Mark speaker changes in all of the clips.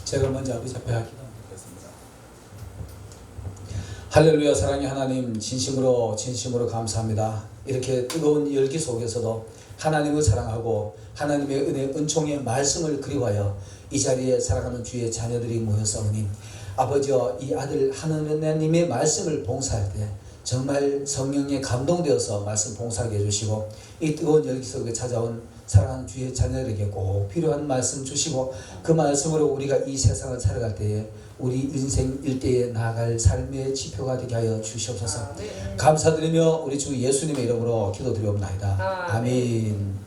Speaker 1: 제가 먼저 아버지 앞에 기도하겠습니다. 할렐루야. 사랑의 하나님, 진심으로 감사합니다. 이렇게 뜨거운 열기 속에서도 하나님을 사랑하고 하나님의 은혜 은총의 말씀을 그리워하여 이 자리에 살아가는 주의 자녀들이 모였사오니 아버지여, 이 아들 하나님의 말씀을 봉사할 때 정말 성령에 감동되어서 말씀 봉사하게 해주시고, 이 뜨거운 열기 속에 찾아온 사랑하는 주의 자녀들에게 꼭 필요한 말씀 주시고, 그 말씀으로 우리가 이 세상을 살아갈 때에 우리 인생 일대에 나아갈 삶의 지표가 되게 하여 주시옵소서. 감사드리며 우리 주 예수님의 이름으로 기도드리옵나이다. 아멘.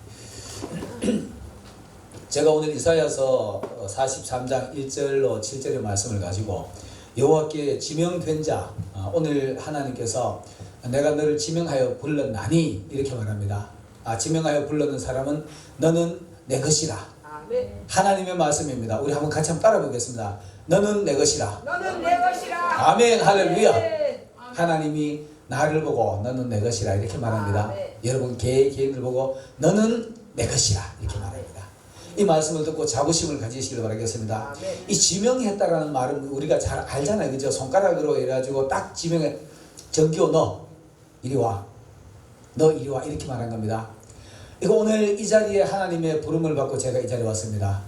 Speaker 1: 제가 오늘 이사야서 43장 1절로 7절의 말씀을 가지고 여호와께 지명된 자, 오늘 하나님께서 내가 너를 지명하여 불렀나니 이렇게 말합니다. 지명하여 불렀는 사람은 너는 내 것이라.
Speaker 2: 아멘.
Speaker 1: 하나님의 말씀입니다. 우리 한번 같이 한번 따라 보겠습니다. 너는 내 것이라.
Speaker 2: 너는 내 것이라.
Speaker 1: 아멘. 할렐루야.
Speaker 2: 아멘.
Speaker 1: 하나님이 나를 보고 너는 내 것이라 이렇게 말합니다.
Speaker 2: 아멘.
Speaker 1: 여러분 개인을 보고 너는 내 것이라 이렇게 말합니다. 이 말씀을 듣고 자부심을 가지시길 바라겠습니다.
Speaker 2: 아멘.
Speaker 1: 이 지명했다라는 말은 우리가 잘 알잖아요. 그죠? 손가락으로 해가지고 딱 지명해. 정기호 너 이리 와. 너 이리 와. 이렇게 말한 겁니다. 이거 오늘 이 자리에 하나님의 부름을 받고 제가 이 자리에 왔습니다.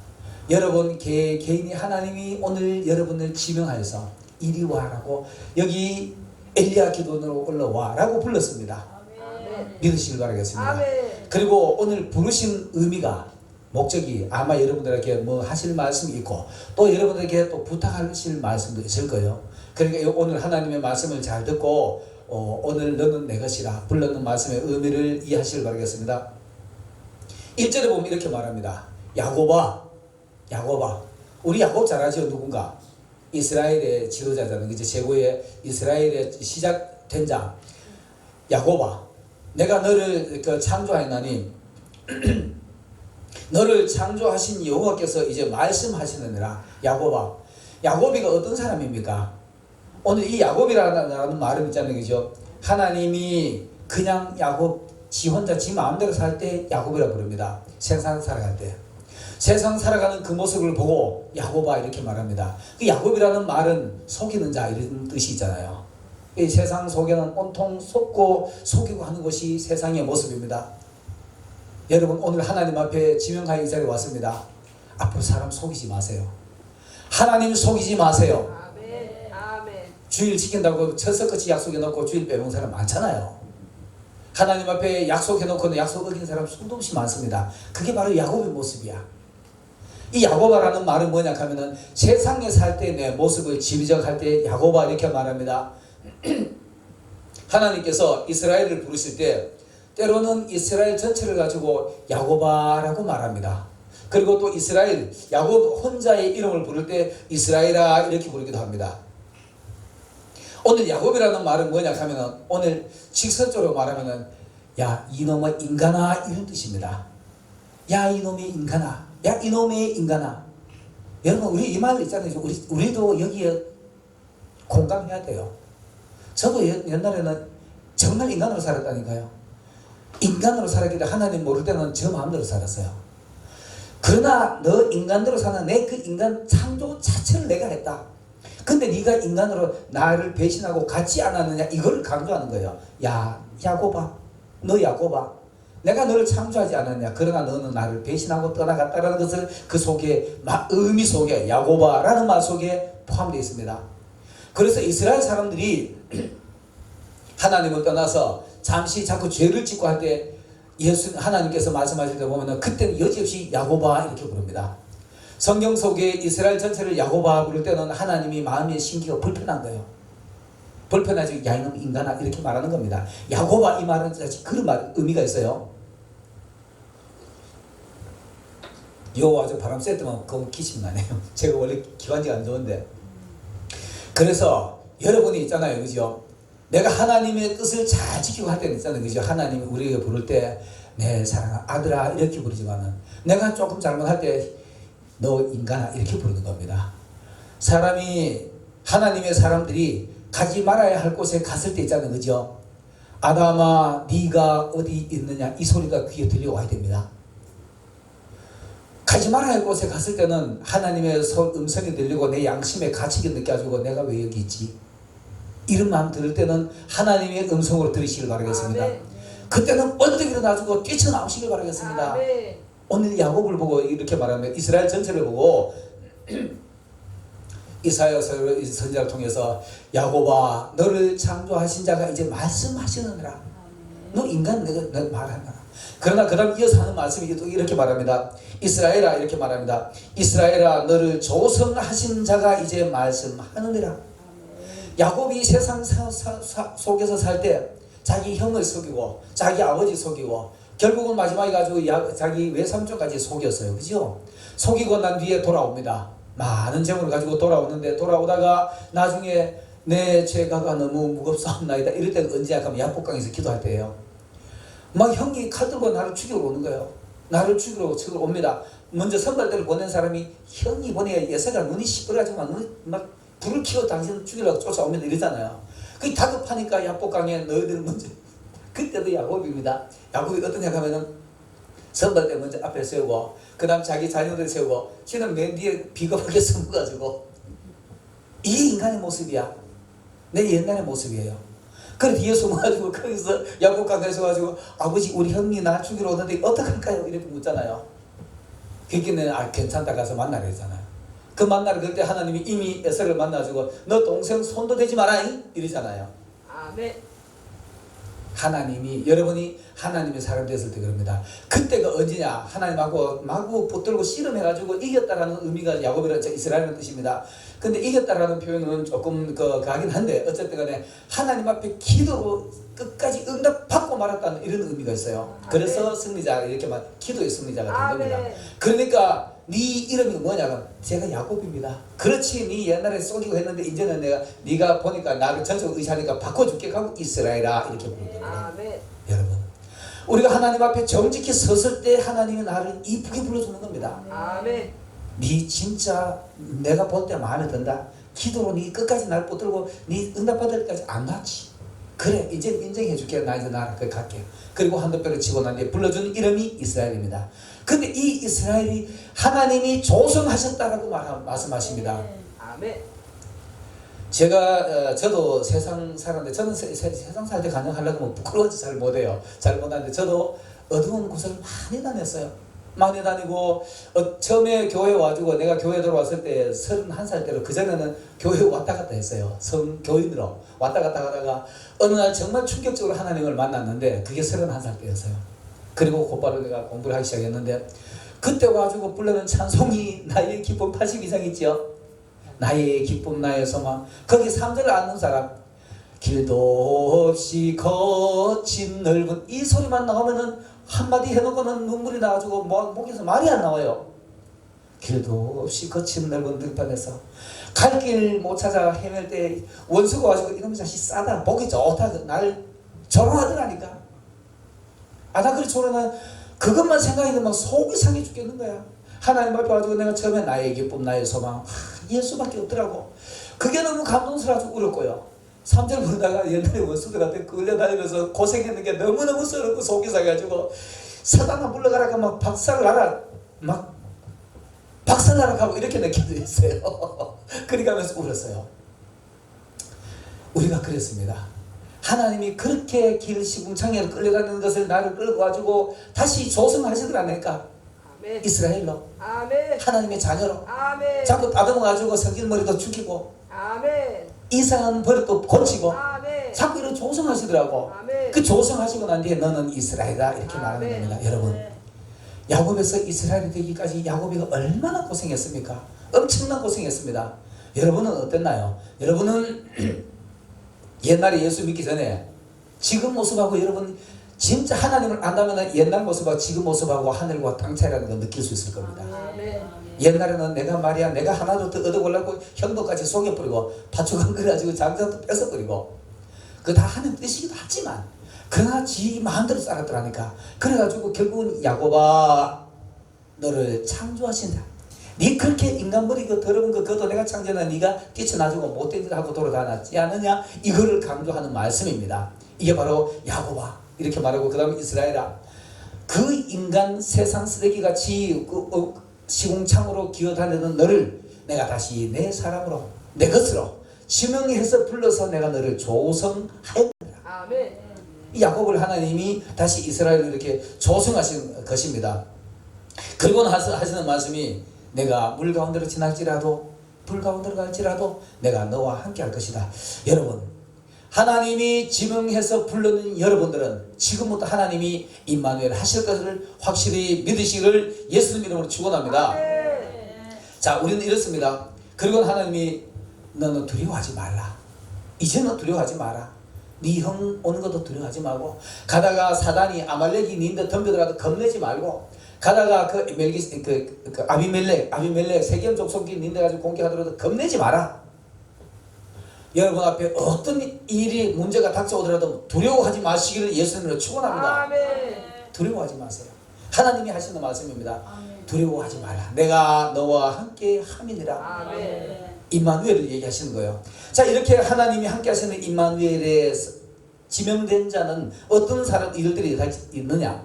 Speaker 1: 여러분 개인이 하나님이 오늘 여러분을 지명하여서 이리 와라고, 여기 엘리야 기도원으로 올라와 라고 불렀습니다.
Speaker 2: 아멘.
Speaker 1: 믿으시길 바라겠습니다.
Speaker 2: 아멘.
Speaker 1: 그리고 오늘 부르신 의미가, 목적이 아마 여러분들에게 뭐 하실 말씀이 있고 또 여러분들에게 또 부탁하실 말씀도 있을 거예요. 그러니까 오늘 하나님의 말씀을 잘 듣고 오늘 너는 내 것이라 불렀는 말씀의 의미를 이해하시길 바라겠습니다. 1절에 보면 이렇게 말합니다. 야곱아. 우리 야곱 잘 아시죠? 누군가? 이스라엘의 지도자잖아요. 이제 최고의 이스라엘의 시작된 자. 야곱아, 내가 너를 창조하였나니 너를 창조하신 여호와께서 이제 말씀하시느니라. 야곱아. 야곱이가 어떤 사람입니까? 오늘 이 야곱이라는 말은 있잖아요. 그죠? 하나님이 그냥 야곱 지 혼자 지 마음대로 살 때 야곱이라 부릅니다. 세상 살아갈 때. 세상 살아가는 그 모습을 보고 야곱아 이렇게 말합니다. 그 야곱이라는 말은 속이는 자 이런 뜻이 있잖아요. 이 세상 속에는 온통 속이고 하는 것이 세상의 모습입니다. 여러분 오늘 하나님 앞에 지명하여 이 자리에 왔습니다. 앞으로 사람 속이지 마세요. 하나님 속이지 마세요.
Speaker 2: 아멘. 아멘.
Speaker 1: 주일 지킨다고 철석같이 약속해놓고 주일 빼먹은 사람 많잖아요. 하나님 앞에 약속해놓고는 약속 어긴 사람 수도 없이 많습니다. 그게 바로 야곱의 모습이야. 이 야곱아라는 말은 뭐냐 하면은 세상에 살 때 내 모습을 지적할 때 야곱아 이렇게 말합니다. 하나님께서 이스라엘을 부르실 때 때로는 이스라엘 전체를 가지고 야곱아라고 말합니다. 그리고 또 이스라엘, 야곱 혼자의 이름을 부를 때 이스라엘아 이렇게 부르기도 합니다. 오늘 야곱이라는 말은 뭐냐 하면은 오늘 직설적으로 말하면은 야 이놈의 인간아 이런 뜻입니다. 야 이놈의 인간아, 야 이놈의 인간아. 여러분 우리 이 말 있잖아요. 우리도 여기에 공감해야 돼요. 저도 옛날에는 정말 인간으로 살았다니까요. 인간으로 살았기 때문에 하나님 모를 때는 저 마음대로 살았어요. 그러나 너 인간대로 사는 내 그 인간 창조 자체를 내가 했다. 근데 네가 인간으로 나를 배신하고 같지 않았느냐 이걸 강조하는 거예요. 야 야곱아, 너 야곱아, 내가 너를 창조하지 않았냐. 그러나 너는 나를 배신하고 떠나갔다라는 것을 그 속에 의미 속에 야곱아라는 말 속에 포함되어 있습니다. 그래서 이스라엘 사람들이 하나님을 떠나서 잠시 자꾸 죄를 짓고 할 때 하나님께서 말씀하실 때 보면 그때는 여지없이 야곱아 이렇게 부릅니다. 성경 속에 이스라엘 전체를 야곱아 부를 때는 하나님이 마음의 신기가 불편한 거예요. 불편하지. 야 이놈 인간아 이렇게 말하는 겁니다. 야곱아 이 말은 사실 그런 의미가 있어요. 요 아주 바람 쐬더만 그거 기침 나네요. 제가 원래 기관지가 안 좋은데. 그래서 여러분이 있잖아요, 그죠? 내가 하나님의 뜻을 잘 지키고 할 때는 있잖아요, 그죠? 하나님이 우리에게 부를 때 내 사랑하는 아들아 이렇게 부르지만은 내가 조금 잘못할 때 너 인간아 이렇게 부르는 겁니다. 사람이 하나님의 사람들이 가지 말아야 할 곳에 갔을 때 있잖아요, 그죠? 아담아 네가 어디 있느냐 이 소리가 귀에 들려와야 됩니다. 가지 말아야 할 곳에 갔을 때는 하나님의 음성이 들리고 내 양심의 가치가 느껴지고 내가 왜 여기 있지? 이런 마음 들을 때는 하나님의 음성으로 들으시길 바라겠습니다.
Speaker 2: 아멘.
Speaker 1: 그때는 번뜩 일어나시고 뛰쳐나오시길 바라겠습니다.
Speaker 2: 아멘.
Speaker 1: 오늘 야곱을 보고 이렇게 말합니다. 이스라엘 전체를 보고 이사야 선지자를 통해서 야곱아 너를 창조하신 자가 이제 말씀하시느니라. 너 인간 내가 말한다. 그러나 그 다음 이어서 하는 말씀이 또 이렇게 말합니다. 이스라엘아 이렇게 말합니다. 이스라엘아 너를 조성하신 자가 이제 말씀하느니라. 야곱이 세상 속에서 살 때 자기 형을 속이고 자기 아버지 속이고 결국은 마지막에 가지고 자기 외삼촌까지 속였어요. 그죠? 속이고 난 뒤에 돌아옵니다. 많은 재물을 가지고 돌아오는데 돌아오다가 나중에 내 죄가가 너무 무겁사옵나이다. 이럴 때는 언제 하면 야복강에서 기도할 때예요. 막 형이 칼 들고 나를 죽이러 오는 거예요. 나를 죽이러 옵니다. 먼저 선발대를 보낸 사람이 형이 보내야 예사가 눈이 시뻘가지만 눈이 막 불을 켜고 당신을 죽이려고 쫓아옵니다 이러잖아요. 그게 다급하니까 야복강에 너희들 먼저 그때도 야곱입니다. 야곱이 어떠냐 하면은 선발대 먼저 앞에 세우고 그 다음 자기 자녀들 세우고 지는 맨 뒤에 비겁하게 숨어가지고 이게 인간의 모습이야. 내 옛날의 모습이에요. 그래 뒤에 숨어가지고 거기서 야곱강에서 가지고 아버지 우리 형이 나 죽이러 오는데 어떡할까요? 이렇게 묻잖아요. 그렇게는 괜찮다 가서 만나려 했잖아요. 그 만나러 갈 때 하나님이 이미 에서를 만나주고 너 동생 손도 대지 마라 이러잖아요.
Speaker 2: 아멘.
Speaker 1: 하나님이 여러분이 하나님의 사람 됐을 때 그럽니다. 그때가 언제냐? 하나님하고 마구 붙들고 씨름해가지고 이겼다라는 의미가 야곱이라는 이스라엘의 뜻입니다. 근데 이겼다라는 표현은 조금 가긴 한데 어쨌든 간에 하나님 앞에 기도로 끝까지 응답받고 말았다는 이런 의미가 있어요. 그래서 승리자 이렇게 말 기도의 승리자가 된 겁니다. 그러니까 네 이름이 뭐냐? 제가 야곱입니다. 그렇지, 네 옛날에 속이고 했는데 이제는 네가 보니까 나를 전적으로 의지하니까 바꿔줄게 하고 이스라엘아 이렇게 부릅니다.
Speaker 2: 아멘.
Speaker 1: 여러분, 우리가 하나님 앞에 정직히 섰을 때 하나님이 나를 이쁘게 불러주는 겁니다.
Speaker 2: 아멘.
Speaker 1: 네 진짜 내가 볼 때 마음에 든다. 기도로 네 끝까지 날 붙들고 네 응답받을 때까지 안 갔지. 그래 이제 인정해줄게. 나 이제 나를 갈게. 그리고 한도뼈를 치고 난 뒤에 불러준 이름이 이스라엘입니다. 근데 이 이스라엘이 하나님이 조성하셨다라고 말씀하십니다.
Speaker 2: 아멘.
Speaker 1: 저도 세상 사는데 저는 세상 살 때 간증하려고 하면 부끄러워서 잘 못해요. 잘 못하는데 저도 어두운 곳을 많이 다녔어요. 많이 다니고 처음에 교회 와가지고 내가 교회 들어왔을 때 31살 때로 그전에는 교회 왔다 갔다 했어요. 성교인으로 왔다 갔다 하다가 어느 날 정말 충격적으로 하나님을 만났는데 그게 31살 때였어요. 그리고 곧바로 내가 공부를 하기 시작했는데 그때 와가지고 불러는 찬송이 나의 기쁨 80 이상 있죠. 나의 기쁨 나의 소망. 거기 3절을 아는 사람 길도 없이 거친 넓은 이 소리만 나오면은 한마디 해놓고는 눈물이 나가지고 목에서 말이 안 나와요. 길도 없이 거친 넓은 들판에서 갈 길 못 찾아 헤맬 때 원수가 와가지고 이놈의 자식 싸다 보기 좋다 나를 조롱하더라니까. 나 그래 조롱은 그것만 생각해도 막 속이 상해 죽겠는 거야. 하나님 앞에 와가지고 내가 처음에 나의 기쁨 나의 소망 예수밖에 없더라고. 그게 너무 감동스러워서 울었고요. 3절 부르다가 옛날에 원수들한테 끌려다니면서 고생했는 게 너무너무 서럽고 속이 상해가지고 사단아 물러가라고 막 박살나라 막 박살나라 하고 이렇게 느끼도 있어요. 그렇게 하면서 울었어요. 우리가 그랬습니다. 하나님이 그렇게 길 시궁창에 끌려다니는 것을 나를 끌고 가지고 다시 조성하시더라니까.
Speaker 2: 아멘.
Speaker 1: 이스라엘로
Speaker 2: 아멘.
Speaker 1: 하나님의 자녀로
Speaker 2: 아멘.
Speaker 1: 자꾸 다듬어 가지고 성질머리도 죽이고
Speaker 2: 아멘.
Speaker 1: 이상한 버릇도 고치고
Speaker 2: 아멘.
Speaker 1: 자꾸 이런 조성하시더라고.
Speaker 2: 아멘.
Speaker 1: 그 조성하시고 난 뒤에 너는 이스라엘이다 이렇게 말하는
Speaker 2: 아멘.
Speaker 1: 겁니다. 여러분, 야곱에서 이스라엘이 되기까지 야곱이가 얼마나 고생했습니까? 엄청난 고생했습니다. 여러분은 어땠나요? 여러분은 옛날에 예수 믿기 전에 지금 모습하고 여러분 진짜 하나님을 안다면 옛날 모습하고 지금 모습하고 하늘과 땅 차이라는 걸 느낄 수 있을 겁니다.
Speaker 2: 아멘.
Speaker 1: 옛날에는 내가 말이야 내가 하나도 더 얻어보려고 형도까지 속여버리고 파죽은 그래가지고 장자도 뺏어버리고 그 다 하는 뜻이기도 하지만 그러나 지 마음대로 살았더라니까. 그래가지고 결국은 야곱아 너를 창조하신다. 네 그렇게 인간머리가 더러운 거 그것도 내가 창조한 네가 뛰쳐나주고 못된 짓 하고 돌아다녔지 않느냐, 이거를 강조하는 말씀입니다. 이게 바로 야곱아 이렇게 말하고 그 다음에 이스라엘아 그 인간 세상 쓰레기같이 시궁창으로 기어다니는 너를 내가 다시 내 사람으로 내 것으로 지명해서 불러서 내가 너를 조성하였다.
Speaker 2: 아멘.
Speaker 1: 이 야곱을 하나님이 다시 이스라엘을 이렇게 조성하신 것입니다. 그리고 하시는 말씀이 내가 물 가운데로 지날지라도 불 가운데로 갈지라도 내가 너와 함께 할 것이다. 여러분 하나님이 지명해서 불러는 여러분들은 지금부터 하나님이 임마누엘 하실 것을 확실히 믿으시기를 예수님 이름으로 축원합니다.
Speaker 2: 아멘.
Speaker 1: 자, 우리는 이렇습니다. 그리고 하나님이 너는 두려워하지 말라. 이제는 두려워하지 마라. 네 형 오는 것도 두려워하지 말고 가다가 사단이 아말렉이 니인데 덤벼들어도 겁내지 말고 가다가 아비멜렉 세겜 족속이 니인데 가지고 공격하더라도 겁내지 마라. 여러분 앞에 어떤 일이 문제가 닥쳐오더라도 두려워하지 마시기를 예수님으로 축원합니다.
Speaker 2: 아멘.
Speaker 1: 두려워하지 마세요. 하나님이 하시는 말씀입니다. 두려워하지 말라. 내가 너와 함께 함이니라.
Speaker 2: 아멘.
Speaker 1: 임마누엘을 얘기하시는 거예요. 자, 이렇게 하나님이 함께 하시는 임마누엘에 지명된 자는 어떤 사람 일들이 있느냐?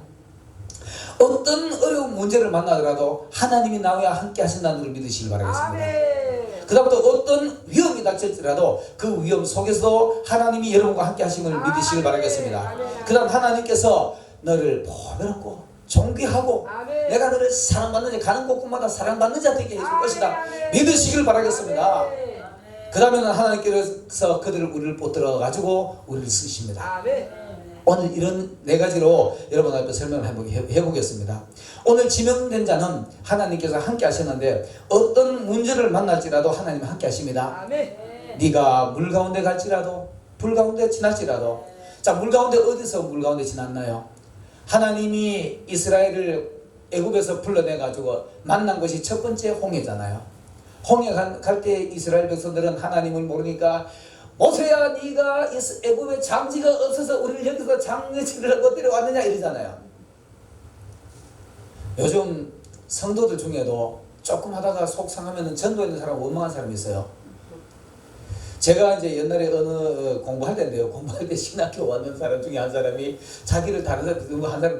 Speaker 1: 어떤 어려운 문제를 만나더라도 하나님이 나와 함께 하신다는 걸 믿으시길 바라겠습니다.
Speaker 2: 아멘.
Speaker 1: 그 다음부터 어떤 위험이 닥칠지라도 그 위험 속에서도 하나님이 여러분과 함께 하심을 믿으시길 바라겠습니다. 그 다음 하나님께서 너를 보배롭고 존귀하고
Speaker 2: 아멘.
Speaker 1: 내가 너를 사랑받는 자 가는 곳곳마다 사랑받는 자 되게 해줄
Speaker 2: 아멘.
Speaker 1: 것이다.
Speaker 2: 아멘.
Speaker 1: 믿으시길 바라겠습니다.
Speaker 2: 아멘.
Speaker 1: 그 다음에는 하나님께서 그들을 우리를 붙들어 가지고 우리를 쓰십니다.
Speaker 2: 아멘.
Speaker 1: 오늘 이런 네 가지로 여러분 앞에 설명을 해보겠습니다. 오늘 지명된 자는 하나님께서 함께 하셨는데 어떤 문제를 만날지라도 하나님이 함께 하십니다.
Speaker 2: 아멘.
Speaker 1: 네가 물 가운데 갈지라도 불 가운데 지날지라도. 자, 물 가운데 어디서 물 가운데 지났나요? 하나님이 이스라엘을 애굽에서 불러내 가지고 만난 것이 첫 번째 홍해잖아요. 홍해 갈 때 이스라엘 백성들은 하나님을 모르니까 모세야 네가 애굽에 장지가 없어서 우리를 여기서 장례지를 하고 데려왔느냐 이러잖아요. 요즘 성도들 중에도 조금 하다가 속 상하면 전도했는 사람 원망한 사람이 있어요. 제가 이제 옛날에 어느 공부할 때인데요. 공부할 때 신학교 왔는 사람 중에 한 사람이 자기를 다른 사람 한 사람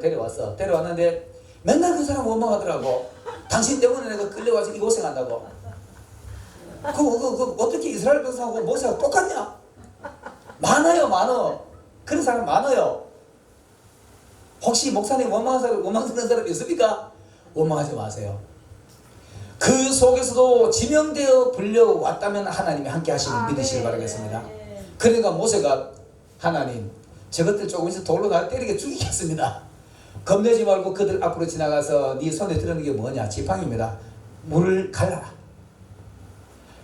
Speaker 1: 데려왔는데 맨날 그 사람 원망하더라고. 당신 때문에 내가 끌려가서 이 고생한다고. 어떻게 이스라엘 백성하고 모세가 똑같냐? 많아요. 그런 사람 많아요. 혹시 목사님 원망하는 사람 있습니까? 원망하지 마세요. 그 속에서도 지명되어 불려왔다면 하나님이 함께 하시면 믿으시길 바라겠습니다. 그러니까 모세가 하나님 저것들 조금 있어 돌로 날 때리게 죽이겠습니다. 겁내지 말고 그들 앞으로 지나가서 네 손에 들어는 게 뭐냐? 지팡이입니다. 물을 갈라라.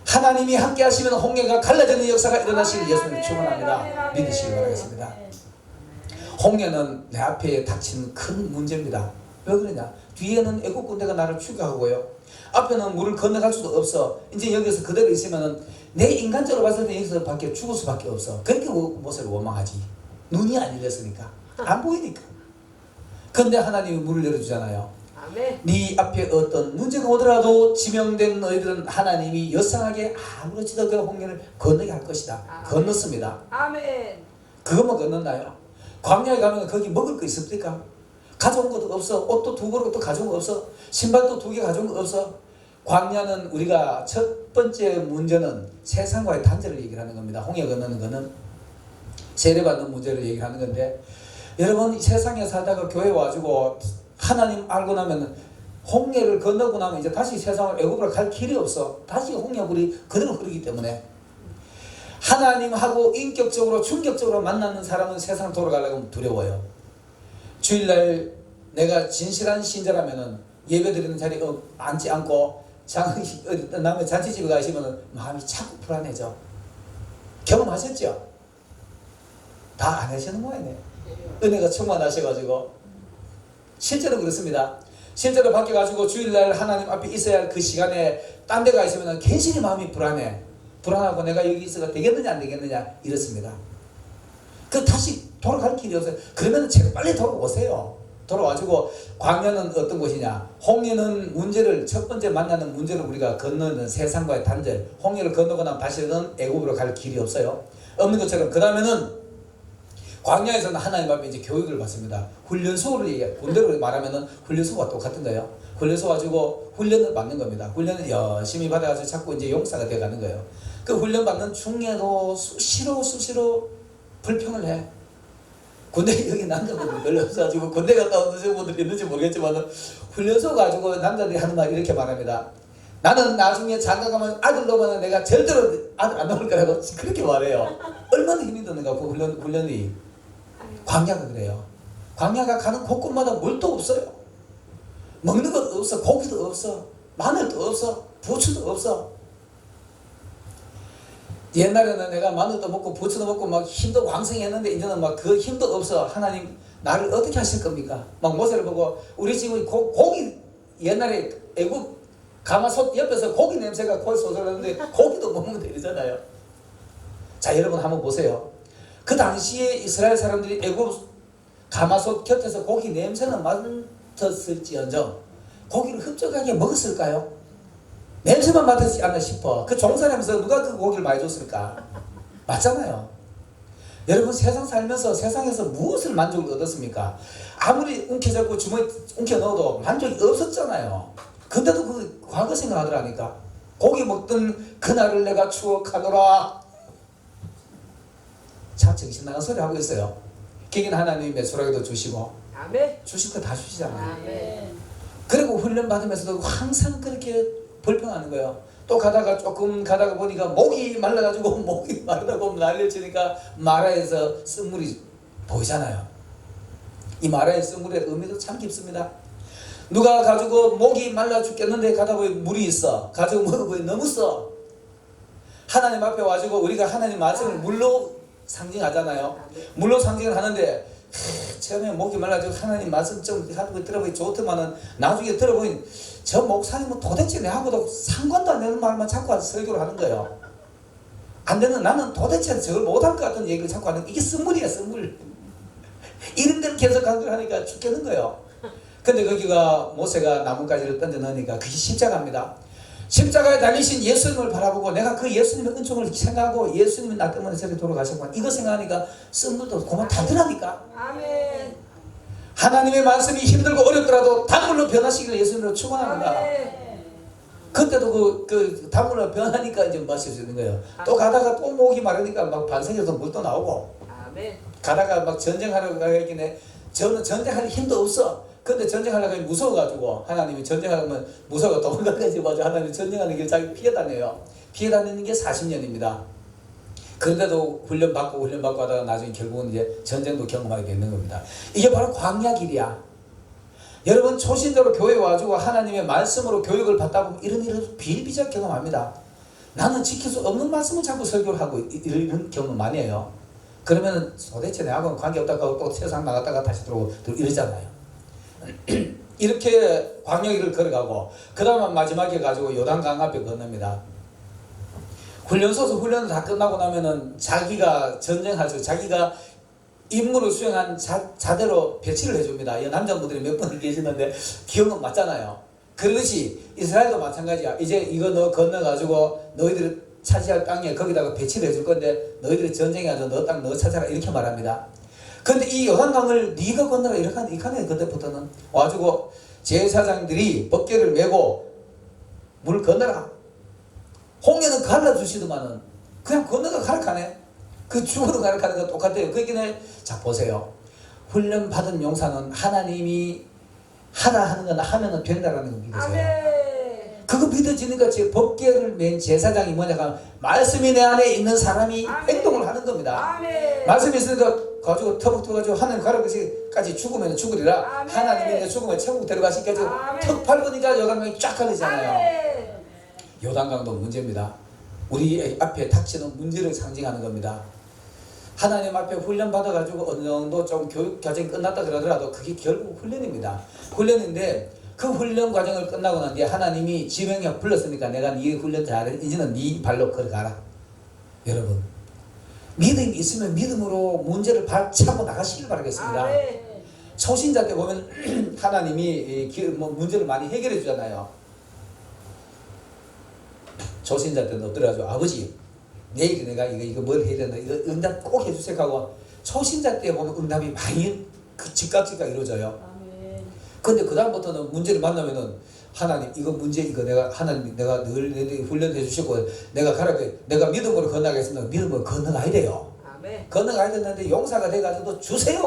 Speaker 1: 하나님이 함께 하시면 홍해가 갈라지는 역사가 일어나시길 예수님 축원합니다. 믿으시길 바라겠습니다. 홍해는 내 앞에 닥친 큰 문제입니다. 왜 그러냐? 뒤에는 애국 군대가 나를 추격하고요. 앞에는 물을 건너갈 수도 없어. 이제 여기서 그대로 있으면 내 인간적으로 봤을 때 여기서 밖에 죽을 수밖에 없어. 그렇게 모세를 원망하지. 눈이 안 열렸으니까. 안 보이니까. 그런데 하나님이 문을 열어주잖아요.
Speaker 2: 아멘.
Speaker 1: 네 앞에 어떤 문제가 오더라도 지명된 너희들은 하나님이 여상하게 아무렇지도 그 홍해를 건너게 할 것이다.
Speaker 2: 아멘.
Speaker 1: 건넜습니다.
Speaker 2: 아멘.
Speaker 1: 그것만 건넜나요? 광야에 가면 거기 먹을 거 있습니까? 가져온 것도 없어. 옷도 2벌도 가져온 거 없어. 신발도 2개 가져온 거 없어. 광야는 우리가 첫 번째 문제는 세상과의 단절을 얘기하는 겁니다. 홍해 건너는 거는 세례받는 문제를 얘기하는 건데 여러분 세상에 살다가 교회 와가지고 하나님 알고 나면 홍해를 건너고 나면 이제 다시 세상을 애굽으로 갈 길이 없어. 다시 홍해물이 그대로 흐르기 때문에 하나님하고 인격적으로 충격적으로 만나는 사람은 세상 돌아가려면 두려워요. 주일날 내가 진실한 신자라면은 예배드리는 자리에 앉지 않고 남의 잔치집에 가시면 마음이 자꾸 불안해져. 경험하셨죠? 다 안 하시는 모양이네. 은혜가 충만하셔가지고 실제로 그렇습니다. 실제로 바뀌어가지고 주일날 하나님 앞에 있어야 할 그 시간에 딴 데 가 있으면 괜시리 마음이 불안하고 내가 여기 있어가 되겠느냐 안 되겠느냐 이렇습니다. 그 다시 돌아갈 길이 없어요. 그러면 제가 빨리 돌아오세요. 돌아와가지고 광야는 어떤 곳이냐? 홍해는 문제를 첫 번째 만나는 문제를 우리가 건너는 세상과의 단절. 홍해를 건너고 난 다시는 애굽으로 갈 길이 없어요. 없는 것처럼 그 다음에는 광야에서는 하나님 앞에 이제 교육을 받습니다. 훈련소를 얘기해. 군대로 말하면은 훈련소가 똑같은 거예요. 훈련소 가지고 훈련을 받는 겁니다. 훈련을 열심히 받아가지고 자꾸 이제 용사가 돼가는 거예요. 그 훈련 받는 중에도 수시로 불평을 해. 군대 여기 남자분들 별로 없어가지고 군대 갔다 온 분들이 있는지 모르겠지만 훈련소 가지고 남자들이 하는 말이 이렇게 말합니다. 나는 나중에 장가가면 아들 놓으면 내가 절대로 아들 안 놓을 거라고 그렇게 말해요. 얼마나 힘이 드는가 그 훈련이. 광야가 그래요. 광야가 가는 곳곳마다 물도 없어요. 먹는 것도 없어. 고기도 없어. 마늘도 없어. 부추도 없어. 옛날에는 내가 마늘도 먹고 부추도 먹고 막 힘도 왕성했는데 이제는 막 그 힘도 없어. 하나님 나를 어떻게 하실 겁니까? 막 모세를 보고 우리 지금 고기 옛날에 애굽 가마솥 옆에서 고기 냄새가 코에 솟아나는데 고기도 못 먹는데 이러잖아요. 자 여러분 한번 보세요. 그 당시에 이스라엘 사람들이 애굽 가마솥 곁에서 고기 냄새는 맡았을지언정 고기를 흡족하게 먹었을까요? 냄새만 맡았지 않나 싶어. 그 종살이하면서 누가 그 고기를 많이 줬을까? 맞잖아요. 여러분 세상 살면서 세상에서 무엇을 만족을 얻었습니까? 아무리 움켜잡고 주머니에 움켜 넣어도 만족이 없었잖아요. 근데도 그 과거 생각하더라니까. 고기 먹던 그날을 내가 추억하노라. 참 정신 나간 소리 하고 있어요. 거기는 하나님이 메소라기도 주시고
Speaker 2: 아멘.
Speaker 1: 주실 거 다 주시잖아요.
Speaker 2: 아멘.
Speaker 1: 그리고 훈련 받으면서도 항상 그렇게 불평하는 거예요. 또 조금 가다가 보니까 목이 말라가지고 목이 마르다고 난리를 치니까 마라에서 쓴물이 보이잖아요. 이 마라의 쓴물의 의미도 참 깊습니다. 누가 가지고 목이 말라 죽겠는데 가다 보니 물이 있어. 가지고 먹어보니 너무 써. 하나님 앞에 와가지고 우리가 하나님 말씀을 물로 상징하잖아요. 물로 상징을 하는데 처음에 목이 말라지고 하나님 말씀 좀 하는 거 들어보니 좋더만은 나중에 들어보니 저 목사님은 뭐 도대체 내하고도 상관도 안 되는 말만 자꾸 와서 설교를 하는 거예요. 안 되는 나는 도대체 저걸 못할 것 같은 얘기를 자꾸 하는 이게 쓴물이야 쓴물. 이런 데를 계속 강조를 하니까 죽겠는 거예요. 근데 거기가 모세가 나뭇가지를 던져 넣으니까 그게 십자가입니다. 십자가에 달리신 예수님을 바라보고 내가 그 예수님의 은총을 생각하고 예수님이 나 때문에 저리 돌아가셨구나 이거 생각하니까 쓴물도 그만 다더라니까.
Speaker 2: 아멘.
Speaker 1: 하나님의 말씀이 힘들고 어렵더라도 단물로 변하시기를 예수님으로 축원합니다.
Speaker 2: 아멘.
Speaker 1: 그때도 그 단물로 변하니까 이제 마실 수 있는 거예요. 또 가다가 또 목이 마르니까 막 반석에서 물도 나오고
Speaker 2: 아멘.
Speaker 1: 가다가 막 전쟁하러 가긴 해. 저는 전쟁할 힘도 없어. 근데 전쟁하려고 무서워가지고 하나님이 전쟁하면 무서워 도망가가지고 하나님이 전쟁하는 길 자기 피해 다녀요. 피해 다니는 게 40년입니다. 그런데도 훈련받고 하다가 나중에 결국은 이제 전쟁도 경험하게 되는 겁니다. 이게 바로 광야 길이야. 여러분 초신자로 교회에 와가지고 하나님의 말씀으로 교육을 받다 보면 이런 일을 비일비재하게 경험합니다. 나는 지킬 수 없는 말씀을 자꾸 설교를 하고 이런 경험 많이 해요. 그러면 도대체 내하고는 관계없다고 하고 또 세상 나갔다가 다시 들어오고 이러잖아요. 이렇게 광야길을 걸어가고 그 다음 마지막에 가지고 요단강 앞에 건넙니다. 훈련소에서 훈련을 다 끝나고 나면은 자기가 전쟁할 수 자기가 임무를 수행한 자대로 배치를 해줍니다. 이 남자분들이 몇 분 계시는데 기억은 맞잖아요. 그러듯이 이스라엘도 마찬가지야. 이제 이거 너 건너가지고 너희들이 차지할 땅에 거기다가 배치를 해줄 건데 너희들이 전쟁해가지고 너 땅 너 찾아라 이렇게 말합니다. 근데 이 요단강을 네가 건너라 이렇게 하네. 그때부터는 와가지고 제사장들이 법궤를 메고 물 건너라. 홍해는 갈라주시더만은 그냥 건너가 가락하네. 그 죽으러 가락하는 거 똑같아요. 그러니까 자 보세요. 훈련 받은 용사는 하나님이 하라 하는 건 하면은 된다라는 거 믿으세요.
Speaker 2: 아멘.
Speaker 1: 그거 믿어지니까 제 법궤를 맨 제사장이 뭐냐면 말씀이 내 안에 있는 사람이
Speaker 2: 아멘.
Speaker 1: 행동을 하는 겁니다.
Speaker 2: 아멘.
Speaker 1: 말씀이 있으니까 가지고 터벅 가지고 하나님 가라고까지 죽으면 죽으리라.
Speaker 2: 아멘.
Speaker 1: 하나님이 내 죽으면 천국 데려가시까지
Speaker 2: 아멘.
Speaker 1: 턱 밟으니까 요단강이 쫙 가리잖아요.
Speaker 2: 아멘.
Speaker 1: 요단강도 문제입니다. 우리 앞에 닥치는 문제를 상징하는 겁니다. 하나님 앞에 훈련 받아가지고 어느 정도 좀 교육 과정이 끝났다 그러더라도 그게 결국 훈련입니다. 훈련인데 그 훈련 과정을 끝나고 난 뒤에 하나님이 지명에 불렀으니까 내가 네 훈련 잘해 이제는 네 발로 걸어가라. 여러분 믿음이 있으면 믿음으로 문제를 차고 나가시길 바라겠습니다.
Speaker 2: 아멘.
Speaker 1: 초신자 때 보면 하나님이 문제를 많이 해결해 주잖아요. 초신자 때는 없더라도 아버지 내일 내가 이거 뭘 해야 되나 이거 응답 꼭 해주세요 하고 초신자 때 보면 응답이 많이 즉각 이루어져요.
Speaker 2: 아멘.
Speaker 1: 근데 그 다음부터는 문제를 만나면은 하나님 이거 문제 이거 내가 하나님 내가 늘 훈련해 주시고 내가 가라게 내가 믿음으로 건너가겠습니다. 믿음으로 건너가야 돼요.
Speaker 2: 아멘.
Speaker 1: 건너가야 되는데 용사가 돼가지고 주세요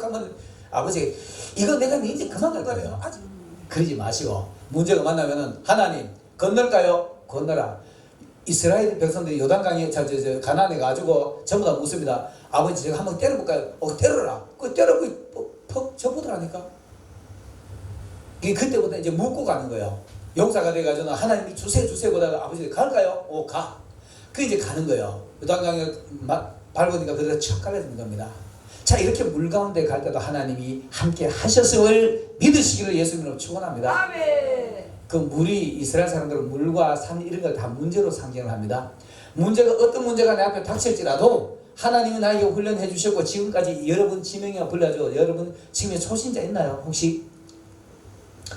Speaker 1: 하면 아버지 이거 내가 이제 그만 갈 거예요. 아직 그러지 마시고 문제가 만나면은 하나님 건널까요? 건너라. 이스라엘 백성들이 요단강에 가나안에 가지고 전부 다 묻습니다. 아버지 제가 한번 때려볼까요? 때려라. 그 때려보고 퍽 접어들라니까. 그때부터 이제 묻고 가는 거예요. 용사가 돼가지고 하나님이 주세요 보다가 아버지 갈까요? 가. 그 이제 가는 거예요. 요단강에 밟으니까 그대로 척 갈라지는 겁니다. 자 이렇게 물 가운데 갈 때도 하나님이 함께 하셨음을 믿으시기를 예수님으로 축원합니다.
Speaker 2: 아멘.
Speaker 1: 그 물이 이스라엘 사람들은 물과 산 이런 걸 다 문제로 상징을 합니다. 문제가 어떤 문제가 내 앞에 닥칠지라도 하나님이 나에게 훈련해 주셨고 지금까지 여러분 지명에 불러줘. 여러분 지금의 초신자 있나요? 혹시?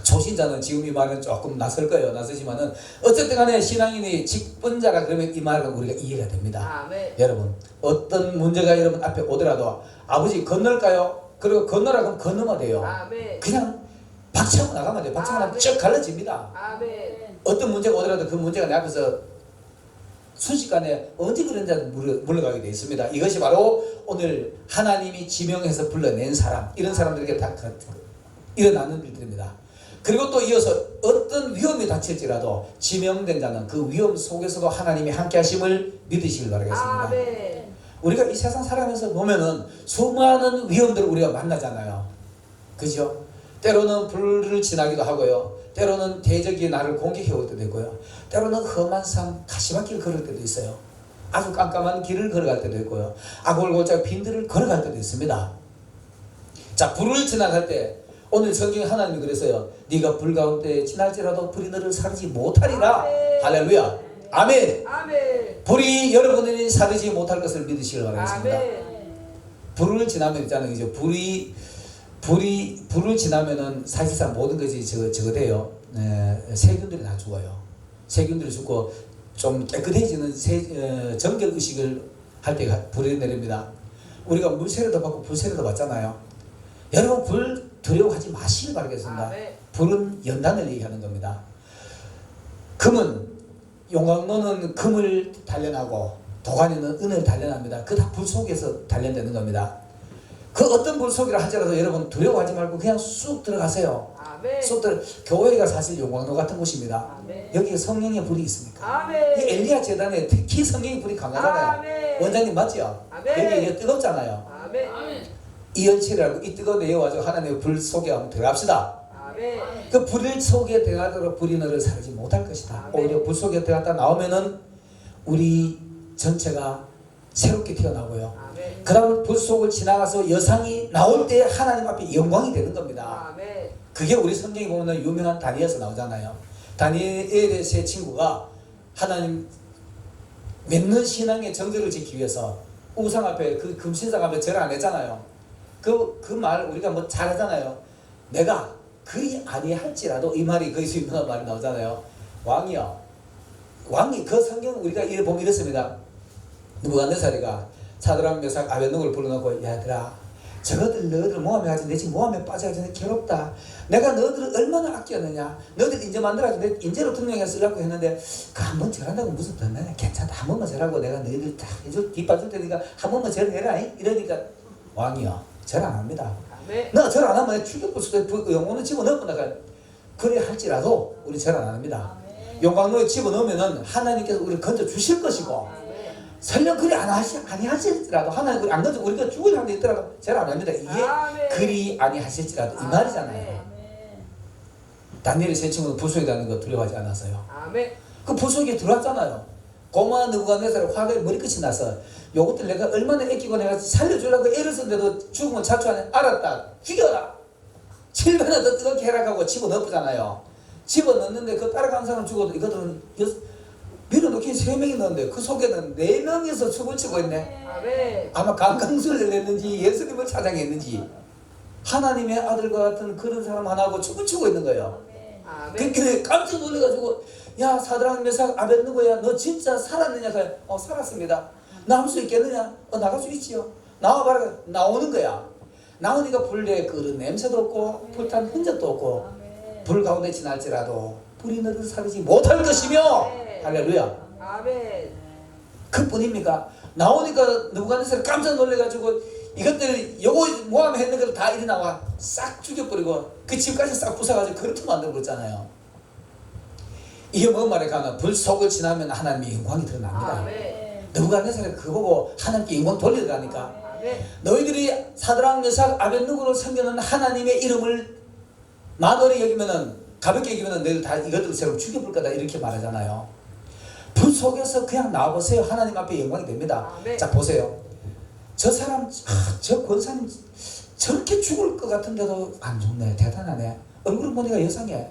Speaker 1: 초신자는 지금 이 말은 조금 낯설 거예요. 낯설지만은 어쨌든 간에 신앙인이 직분자라 그러면 이 말은 우리가 이해가 됩니다.
Speaker 2: 아멘.
Speaker 1: 여러분 어떤 문제가 여러분 앞에 오더라도 아버지 건널까요? 그리고 건너라 그러면 건너면 돼요.
Speaker 2: 아멘.
Speaker 1: 그냥 박차고 나가면 돼요. 박차고 나가면 쭉 갈라집니다.
Speaker 2: 아멘.
Speaker 1: 어떤 문제가 오더라도 그 문제가 내 앞에서 순식간에 언제 그런지 물러가게 되어 있습니다. 이것이 바로 오늘 하나님이 지명해서 불러낸 사람 이런 사람들에게 다 일어나는 일들입니다. 그리고 또 이어서 어떤 위험이 닥칠지라도 지명된 자는 그 위험 속에서도 하나님이 함께 하심을 믿으시길 바라겠습니다.
Speaker 2: 아멘.
Speaker 1: 우리가 이 세상 살아가면서 보면은 수많은 위험들을 우리가 만나잖아요. 그죠? 때로는 불을 지나기도 하고요. 때로는 대적이 나를 공격해 올 때도 있고요. 때로는 험한 산, 가시밭길을 걸을 때도 있어요. 아주 깜깜한 길을 걸어갈 때도 있고요. 아골골짝 빈들을 걸어갈 때도 있습니다. 자, 불을 지나갈 때 오늘 성경에 하나님이 그랬어요. 네가 불 가운데 지날지라도 불이 너를 사르지 못하리라.
Speaker 2: 아멘.
Speaker 1: 할렐루야. 아멘.
Speaker 2: 아멘.
Speaker 1: 불이 여러분들이 사르지 못할 것을 믿으시길 바라겠습니다.
Speaker 2: 아멘.
Speaker 1: 불을 지나면 있잖아요. 이제 불을 지나면은 사실상 모든 것이 저거 돼요. 세균들이 다 죽어요. 세균들이 죽고 좀 깨끗해지는 정결 의식을 할 때 불이 내립니다. 우리가 물세례도 받고 불세례도 받잖아요. 여러분 불 두려워하지 마시길 바라겠습니다.
Speaker 2: 아멘.
Speaker 1: 불은 연단을 얘기하는 겁니다. 금은 용광로는 금을 단련하고 도가니는 은을 단련합니다. 그 다 불 속에서 단련되는 겁니다. 그 어떤 불 속이라 할지라도 여러분 두려워하지 말고 그냥 쑥 들어가세요.
Speaker 2: 아멘.
Speaker 1: 쑥 교회가 사실 용광로 같은 곳입니다.
Speaker 2: 아멘.
Speaker 1: 여기에 성령의 불이 있습니까?
Speaker 2: 아멘.
Speaker 1: 이 엘리야 재단에 특히 성령의 불이 강하잖아요.
Speaker 2: 아멘.
Speaker 1: 원장님 맞죠?
Speaker 2: 아멘.
Speaker 1: 여기 뜨겁잖아요.
Speaker 2: 아멘.
Speaker 1: 이열치라고 이 뜨거운 데 와서 하나님의 불 속에 한번 들어갑시다.
Speaker 2: 아멘.
Speaker 1: 그 불 속에 들어가도록 불이 너를 사르지 못할 것이다.
Speaker 2: 아멘.
Speaker 1: 오히려 불 속에 들어갔다 나오면은 우리 전체가 새롭게 태어나고요.
Speaker 2: 아멘.
Speaker 1: 그 다음 불 속을 지나가서 여상이 나올 때 하나님 앞에 영광이 되는 겁니다.
Speaker 2: 아멘.
Speaker 1: 그게 우리 성경에 보면 유명한 다니엘에서 나오잖아요. 다니엘의 세 친구가 하나님 믿는 신앙의 정절을 지키기 위해서 우상 앞에 그 금신상 앞에 절 안 했잖아요. 그 말 우리가 뭐 잘하잖아요. 내가 그리 아니할지라도 이 말이 거기서 유명한 말이 나오잖아요. 왕이 그 성경 우리가 보면 이렇습니다. 느부갓네살이가 사드락 메삭 아벳느고를 불러놓고 야들아 저것들 너희들 모함에 가지고 내 지금 모함에 빠져가지고 괴롭다. 내가 너희들을 얼마나 아꼈느냐. 너희들 인재 만들어가지고 내 인재로 등용해 쓰려고 했는데 그 한 번 절한다고 무슨 덧나냐. 괜찮다. 한 번만 절하고 내가 너희들 다 해줄 뒷받줄 테니까 한 번만 절해라. 이러니까 왕이요 절 안 합니다.
Speaker 2: 아멘.
Speaker 1: 너 절 안 하면 죽여볼 수도 있고 영혼을 집어넣고 나가 그래 할지라도 우리 절 안 합니다. 용광로에 집어넣으면은 하나님께서 우리를 건져 주실 것이고 설령 그리 아니하실지라도 하나님 그리 안 건져 우리가 죽을 사람도 있더라도 절 안 합니다. 이게
Speaker 2: 아멘.
Speaker 1: 그리 아니하실지라도 이 말이잖아요. 다니엘의 세 친구는 불 속에 가는 거 두려워하지 않았어요.
Speaker 2: 아멘.
Speaker 1: 그 불 속에 들어왔잖아요. 고마 느부갓네살 화가 머리끝이 나서 요것들 내가 얼마나 애끼고 내가 살려주려고 애를 썼는데도 죽으면 자초하네. 알았다. 죽여라. 7배나 더 뜨겁게 해라 하고 집어넣었잖아요. 집어넣는데 그 따라가는 사람 죽어도 이것들은 밀어넣기 3명이 넣었는데 그 속에는 4명이서 춤을 추고 있네.
Speaker 2: 아멘.
Speaker 1: 아마 강강술을 냈는지 예수님을 찬양했는지 하나님의 아들과 같은 그런 사람 하나하고 춤을 추고 있는 거예요.
Speaker 2: 아멘.
Speaker 1: 그러니까 깜짝 놀래가지고 야 사드락 메삭 아벳느고야 너 진짜 살았느냐? 살았습니다. 나올 수 있겠느냐? 나갈 수 있지요. 나와봐라. 나오는 거야. 나오니까 불에 끓은 냄새도 없고 불탄 흔적도 없고 불 가운데 지날지라도 불이 너를 사르지 못할 것이며 할렐루야.
Speaker 2: 아멘.
Speaker 1: 그뿐입니까? 나오니까 느부갓네살이 깜짝 놀래가지고 이것들 요거 모함 했는 걸 다 이리 나와 싹 죽여버리고 그 집까지 싹 부숴가지고 그릇도 만들어버렸잖아요. 이게 뭔 말일까? 불 속을 지나면 하나님의 영광이 드러납니다.
Speaker 2: 아멘.
Speaker 1: 느부갓네살이 그거 보고 하나님께 영광 돌리라니까.
Speaker 2: 아멘.
Speaker 1: 너희들이 사드락 메삭 아벳느고로 섬기는 하나님의 이름을 만월히 여기면은 가볍게 여기면은 너희들 다 이것들 새로 죽여볼 거다 이렇게 말하잖아요. 불 속에서 그냥 나와보세요. 하나님 앞에 영광이 됩니다.
Speaker 2: 아멘.
Speaker 1: 자 보세요. 저 사람 저 권사님 저렇게 죽을 것 같은데도 안 죽네. 대단하네. 얼굴을 보니까 여성해.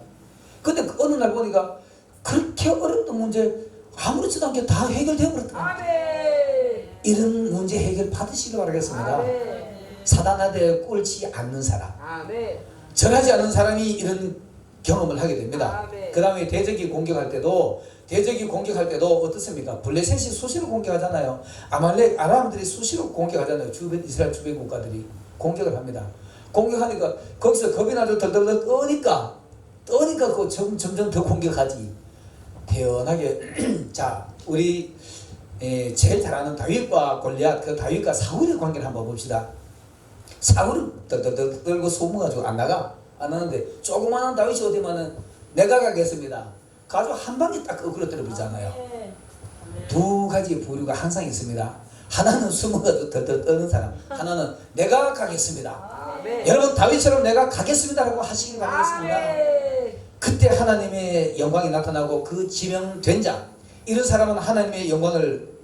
Speaker 1: 근데 어느 날 보니까 그렇게 어렵던 문제 아무렇지도 않게 다 해결되어 버렸더라.
Speaker 2: 아멘.
Speaker 1: 이런 문제 해결 받으시길 바라겠습니다.
Speaker 2: 아멘.
Speaker 1: 사단한테 꼴지 않는 사람,
Speaker 2: 아멘.
Speaker 1: 절하지 않는 사람이 이런 경험을 하게 됩니다.
Speaker 2: 아멘.
Speaker 1: 그 다음에 대적이 공격할 때도 어떻습니까? 블레셋이 수시로 공격하잖아요. 아말렉 아람들이 수시로 공격하잖아요. 주변 이스라엘 주변 국가들이 공격을 합니다. 공격하니까 거기서 겁이 나서 덜덜덜 떠니까 그 점점 더 공격하지. 태연하게 자 우리 제일 잘 아는 다윗과 골리앗, 그 다윗과 사울의 관계를 한번 봅시다. 사울은 덜덜덜 떨고 소문가지고 안 나가는데 조그마한 다윗이 어디면은 내가 가겠습니다. 가지고 한 방에 딱 어그러뜨려 버리잖아요. 두 가지 부류가 항상 있습니다. 하나는 숨어가지고 덜덜 떠는 사람, 하나는 내가 가겠습니다.
Speaker 2: 아멘.
Speaker 1: 여러분 다윗처럼 내가 가겠습니다라고 하시길 바라겠습니다.
Speaker 2: 아멘.
Speaker 1: 그때 하나님의 영광이 나타나고 그 지명된 자 이런 사람은 하나님의 영광을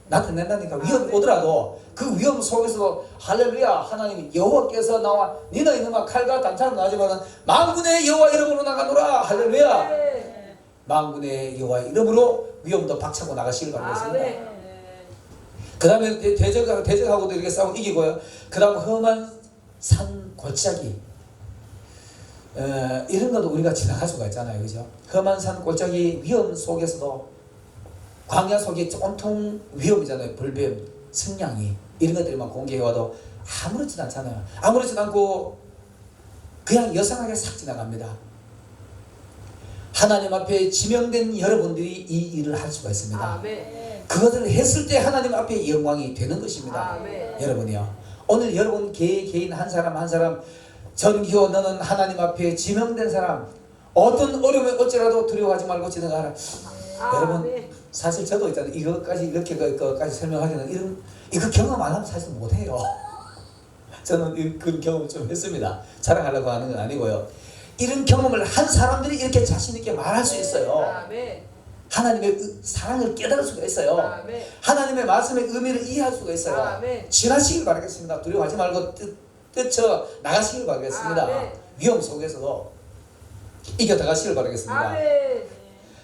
Speaker 1: 나타낸다니까. 위험이 오더라도 그 위험 속에서도 할렐루야 하나님 여호와께서 나와 니는 이놈아 칼과 단창은 나지만은 만군의 여호와 이름으로 나가노라 할렐루야.
Speaker 2: 아멘.
Speaker 1: 만군의 여호와 이름으로 위험도 박차고 나가시길 바라겠습니다.
Speaker 2: 아멘.
Speaker 1: 그 다음에 대적하고도 이렇게 싸우고 이기고요. 그 다음 험한 산 골짜기 이런 것도 우리가 지나갈 수가 있잖아요. 그죠? 험한 산 골짜기 위험 속에서도 광야 속에 온통 위험이잖아요. 불뱀, 승냥이 이런 것들만 공격해와도 아무렇지도 않잖아요. 아무렇지도 않고 그냥 여상하게 싹 지나갑니다. 하나님 앞에 지명된 여러분들이 이 일을 할 수가 있습니다.
Speaker 2: 아멘.
Speaker 1: 그것을 했을 때 하나님 앞에 영광이 되는 것입니다.
Speaker 2: 아멘.
Speaker 1: 여러분이요. 오늘 여러분 개인 한 사람 한 사람 전기호 너는 하나님 앞에 지명된 사람 어떤 어려움에 어찌라도 두려워하지 말고 지나가라. 여러분
Speaker 2: 아멘.
Speaker 1: 사실 저도 있잖아요. 이것까지 이렇게 것까지 설명하기는 이거 경험 안 하면 사실 못해요. 저는 그런 경험을 좀 했습니다. 자랑하려고 하는 건 아니고요. 이런 경험을 한 사람들이 이렇게 자신 있게 말할 수 있어요.
Speaker 2: 아멘.
Speaker 1: 하나님의 사랑을 깨달을 수가 있어요.
Speaker 2: 아멘.
Speaker 1: 하나님의 말씀의 의미를 이해할 수가 있어요.
Speaker 2: 아멘.
Speaker 1: 지나시길 바라겠습니다. 두려워하지 말고 뛰쳐 나가시길 바라겠습니다.
Speaker 2: 아멘.
Speaker 1: 위험 속에서도 이겨 나가시길 바라겠습니다.
Speaker 2: 아멘.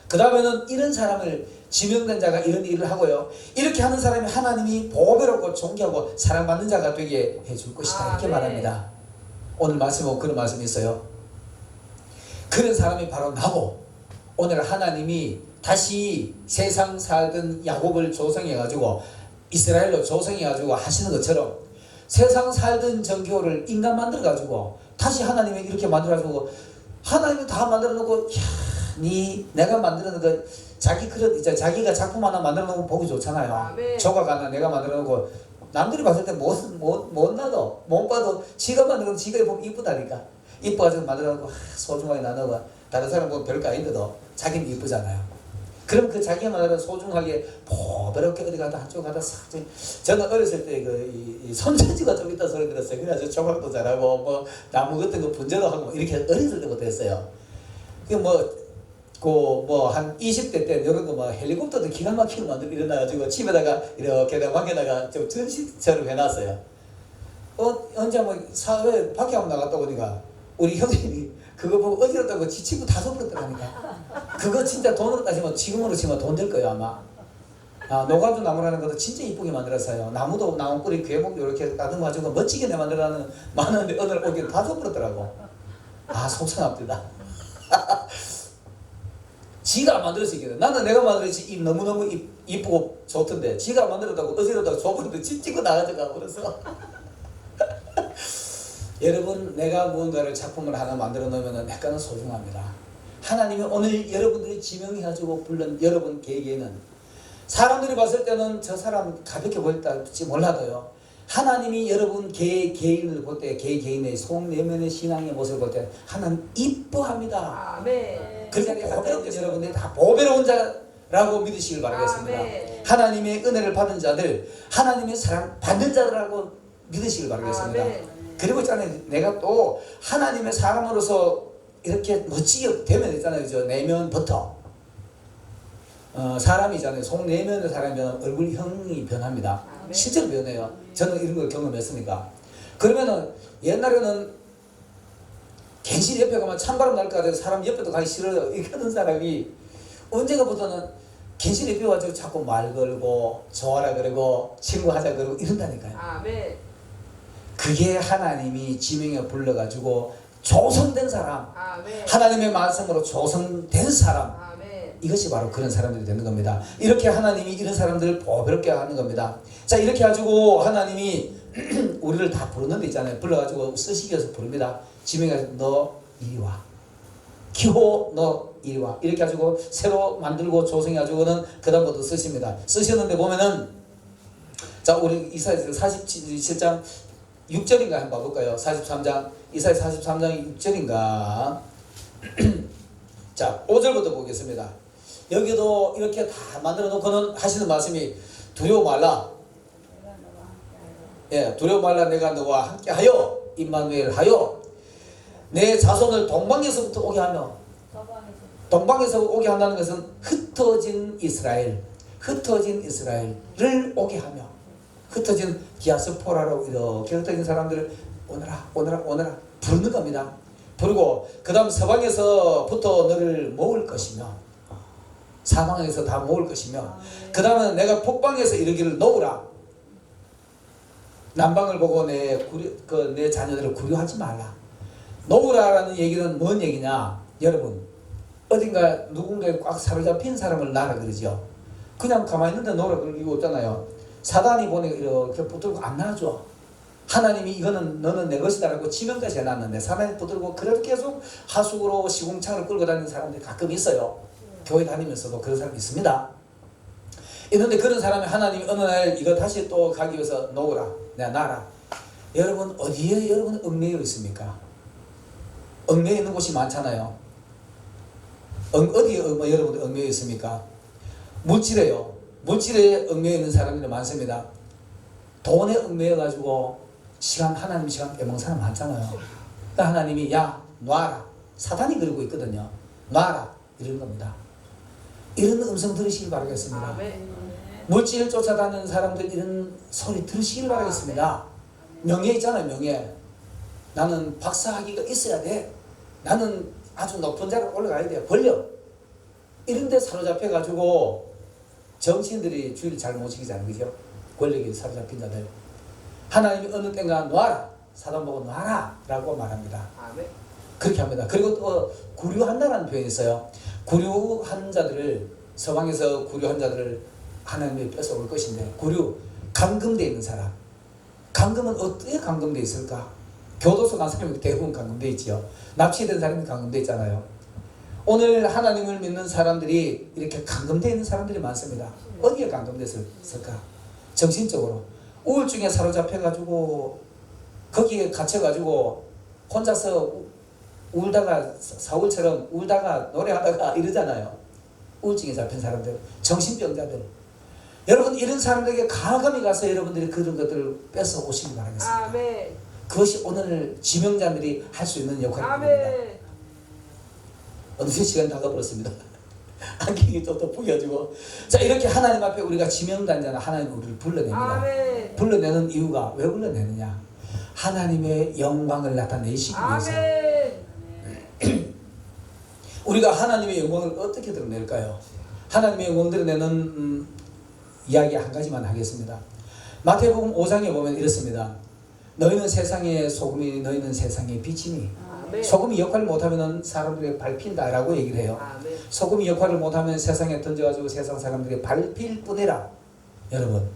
Speaker 1: 그 다음에는 이런 사람을 지명된 자가 이런 일을 하고요. 이렇게 하는 사람이 하나님이 보배롭고 존귀하고 사랑받는 자가 되게 해줄 것이다. 이렇게
Speaker 2: 아멘.
Speaker 1: 말합니다. 오늘 말씀은 그런 말씀이 있어요. 그런 사람이 바로 나고 오늘 하나님이 다시 세상 살던 야곱을 조성해가지고 이스라엘로 조성해가지고 하시는 것처럼 세상 살던 정교를 인간 만들어가지고 다시 하나님이 이렇게 만들어가지고 하나님이 다 만들어놓고 내가 만들어놓은 그 자기 그릇 이제 자기가 작품 하나 만들어놓으면 보기 좋잖아요.
Speaker 2: 아멘.
Speaker 1: 조각 하나 내가 만들어놓고 남들이 봤을 때 못 나도 못 봐도 지가 만들어놓으면 지가 보면 이쁘다니까. 이뻐가지고 만들어놓고 소중하게 나누고 다른 사람 보면 별거 아닌데도 자기는 이쁘잖아요. 그럼 그 자기가 만들어 소중하게 보배롭게 어디 가다 한쪽 가다 싹. 저는 어렸을 때 이 손재주가 좀 있다 소리 들었어요. 그래서 조각도 잘하고 뭐 나무 같은 거 분재도 하고 이렇게 어렸을 때부터 했어요. 그 그 뭐 한 20대 때 이런 거 막 헬리콥터도 기가 막히게 만들고 일어나가지고 집에다가 이렇게 밖에다가 좀 전시처럼 해놨어요. 언제 뭐 사회 밖에 한번 나갔다 오니까 우리 형님이 그거 보고 어지럽다고 지치고 다 져버렸더라니까. 그거 진짜 돈으로 따지면 지금으로 치면 돈 될 거예요 아마. 노가주 나무라는 것도 진짜 이쁘게 만들었어요. 나무도 나무뿌리 괴목 이렇게 다듬어가지고 멋지게 내 만들어는 많은데 오늘 오길 다 져버렸더라고. 속상합니다. 지가 안 만들어서 이게 나는 내가 만들었지 너무너무 이쁘고 좋던데 지가 안 만들었다고 어지럽다고 줘버렸는데 찢고 나가져가 버려서. 여러분 내가 무언가를 작품을 하나 만들어 놓으면 약간은 소중합니다. 하나님이 오늘 여러분들이 지명해가지고 불른 여러분 계획에는 사람들이 봤을 때는 저 사람 가볍게 보일지 몰라도요. 하나님이 여러분 개인을 볼 때 개인의 속내면의 신앙의 모습을 볼 때 하나님 이뻐합니다.
Speaker 2: 아멘.
Speaker 1: 그래서 보배롭게 여러분들이 다 보배로운 자라고 믿으시길 바라겠습니다.
Speaker 2: 아멘.
Speaker 1: 하나님의 은혜를 받은 자들, 하나님의 사랑 받는 자들라고 믿으시길 바라겠습니다.
Speaker 2: 아멘.
Speaker 1: 그리고 있잖아요. 내가 또 하나님의 사람으로서 이렇게 멋지게 되면 있잖아요. 저 내면부터 사람이잖아요. 속 내면의 사람이면 얼굴형이 변합니다.
Speaker 2: 아멘.
Speaker 1: 실제로 변해요. 저는 이런 걸 경험했으니까. 그러면은 옛날에는 괜시 옆에 가면 찬바람 날까 해서 사람 옆에도 가기 싫어요. 이러는 사람이 언젠가부터는 괜시 옆에 와서 자꾸 말 걸고 좋아라 그러고 친구하자 그러고 이런다니까요.
Speaker 2: 아멘.
Speaker 1: 그게 하나님이 지명에 불러가지고 조성된 사람,
Speaker 2: 아멘.
Speaker 1: 하나님의 말씀으로 조성된 사람,
Speaker 2: 아멘.
Speaker 1: 이것이 바로 그런 사람들이 되는 겁니다. 이렇게 하나님이 이런 사람들을 보배롭게 하는 겁니다. 자, 이렇게 가지고 하나님이 우리를 다 부르는 데 있잖아요. 불러가지고 쓰시기 위해서 부릅니다. 지명해서 너 이리 와. 기호 너 이리 와. 이렇게 가지고 새로 만들고 조성해가지고는 그 다음부터 쓰십니다. 쓰셨는데 보면은 자, 우리 이사야서 47장 6절인가 한번 봐볼까요? 43장 이사야 43장 6절인가 자 5절부터 보겠습니다. 여기도 이렇게 다 만들어 놓고는 하시는 말씀이 두려워 말라. 예, 두려워 말라. 내가 너와 함께 하여 임마누엘 하여 내 자손을 동방에서부터 오게 하며, 동방에서 오게 한다는 것은 흩어진 이스라엘을 오게 하며, 흩어진 디아스포라로 이렇게 흩어진 사람들을 오너라 부르는 겁니다. 부르고 그 다음 서방에서부터 너를 모을 것이며, 사방에서 다 모을 것이며, 그 다음은 내가 북방에서 이르기를 놓으라. 남방을 보고 내 자녀들을 구려하지 말라. 놓으라라는 얘기는 뭔 얘기냐? 여러분, 어딘가 누군가에 꽉 사로잡힌 사람을 놔라 그러죠. 그냥 가만히 있는데 놓으라 그럴 이유 없잖아요. 사단이 보니까 이렇게 붙들고 안 놔줘. 하나님이 이거는 너는 내 것이다라고 지명까지 해놨는데 사단이 붙들고 그렇게 계속 하수구로 시궁창을 끌고 다니는 사람들이 가끔 있어요. 교회 다니면서도 그런 사람이 있습니다. 있는데 그런 사람이 하나님이 어느 날 이거 다시 또 가기 위해서 놓으라. 내가 놔라. 여러분 어디에 여러분 얽매여 있습니까? 얽매여 있는 곳이 많잖아요. 어디에 여러분들 얽매여 있습니까? 물질에요. 물질에 얽매여 있는 사람들이 많습니다. 돈에 얽매여 가지고 하나님 시간 빼먹는 사람 많잖아요. 그러니까 하나님이 야 놔라. 사단이 그러고 있거든요. 놔라 이런 겁니다. 이런 음성 들으시길 바라겠습니다.
Speaker 2: 아멘.
Speaker 1: 물질을 쫓아다니는 사람들 이런 소리 들으시길 바라겠습니다. 명예 있잖아요. 명예. 나는 박사학위가 있어야 돼. 나는 아주 높은 자리로 올라가야 돼. 권력. 이런 데 사로잡혀 가지고 정치인들이 주의를 잘 못 지키잖아요. 그죠? 권력에 사로잡힌 자들. 하나님이 어느 때인가 놔라. 사단 보고 놔라 라고 말합니다.
Speaker 2: 아멘.
Speaker 1: 그렇게 합니다. 그리고 또 구류한다라는 표현이 있어요. 구류한 자들을, 서방에서 구류한 자들을 하나님이 뺏어올 것인데, 감금되어 있는 사람. 감금은 어떻게 감금되어 있을까? 교도소 간 사람이 대부분 감금되어 있지요. 납치된 사람이 감금되어 있잖아요. 오늘 하나님을 믿는 사람들이 이렇게 감금되어 있는 사람들이 많습니다. 어디에 감금됐을까? 정신적으로. 우울증에 사로잡혀가지고 거기에 갇혀가지고 혼자서 울다가 사울처럼 울다가 노래하다가 이러잖아요. 우울증에 잡힌 사람들, 정신병자들. 여러분 이런 사람들에게 과감히 가서 여러분들이 그런 것들을 뺏어 오시기 바라겠습니다.
Speaker 2: 아멘.
Speaker 1: 그것이 오늘 지명자들이 할 수 있는 역할입니다.
Speaker 2: 아멘.
Speaker 1: 어느새 시간이 다 가버렸습니다. 안경이 또 덮여지고. 자, 이렇게 하나님 앞에 우리가 지명단자는 하나님 우리를 불러냅니다.
Speaker 2: 아멘.
Speaker 1: 불러내는 이유가 왜 불러내느냐? 하나님의 영광을 나타내시기 위해서.
Speaker 2: 아멘.
Speaker 1: 우리가 하나님의 영광을 어떻게 드러낼까요? 하나님의 영광을 드러내는 이야기 한 가지만 하겠습니다. 마태복음 5장에 보면 이렇습니다. 너희는 세상의 소금이, 너희는 세상의 빛이니.
Speaker 2: 아멘.
Speaker 1: 소금이 역할을 못하면 사람들에게 밟힌다라고 얘기를 해요.
Speaker 2: 아멘.
Speaker 1: 소금이 역할을 못하면 세상에 던져가지고 세상 사람들에게 밟힐 뿐이라. 여러분,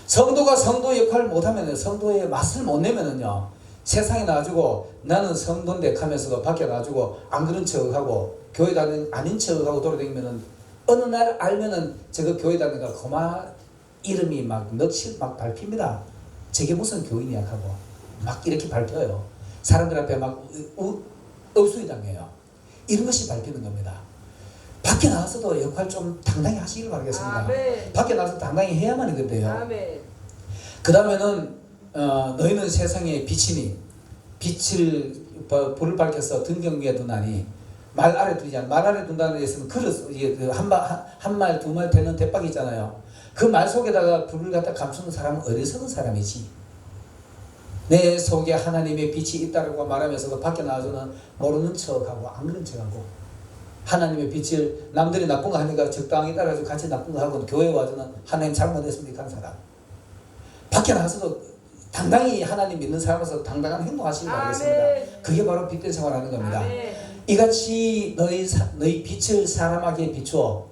Speaker 1: 성도가 성도 역할을 못하면, 성도의 맛을 못 내면은요, 세상에 나와주고 나는 성도인데 하면서도 밖에 나와주고 안 그런 척하고 교회 다니는 아닌 척하고 돌아다니면은 어느 날 알면은 저거 교회 다니니까 그만 이름이 막 넋이 막 밟힙니다. 저게 무슨 교인이야 하고 막 이렇게 밟혀요. 사람들 앞에 막 업수이 당해요. 이런 것이 밟히는 겁니다. 밖에 나와서도 역할 좀 당당히 하시길 바라겠습니다.
Speaker 2: 아멘.
Speaker 1: 밖에 나와서 당당히 해야만 이건데요.
Speaker 2: 아멘.
Speaker 1: 그 다음에는 너희는 세상의 빛이니 빛을 불을 밝혀서 등경 위에 두나니 말 아래 두지 않아. 말 아래 둔다는 데서는 그릇 한 말 두 말 되는 대박이 있잖아요. 그 말 속에다가 불을 갖다 감추는 사람은 어리석은 사람이지. 내 속에 하나님의 빛이 있다고 말하면서도 밖에 나와서는 모르는 척하고 안 그런 척하고 하나님의 빛을 남들이 나쁜 거 하니까 적당히 따라서 같이 나쁜 거 하고 교회에 와서는 하나님 잘못했습니까 하는 사람. 밖에 나가서도 당당히 하나님 믿는 사람으로서 당당한 행동하시기 바라겠습니다. 그게 바로 빛된 생활하는 겁니다.
Speaker 2: 아멘.
Speaker 1: 이같이 너희 빛을 사람에게 비추어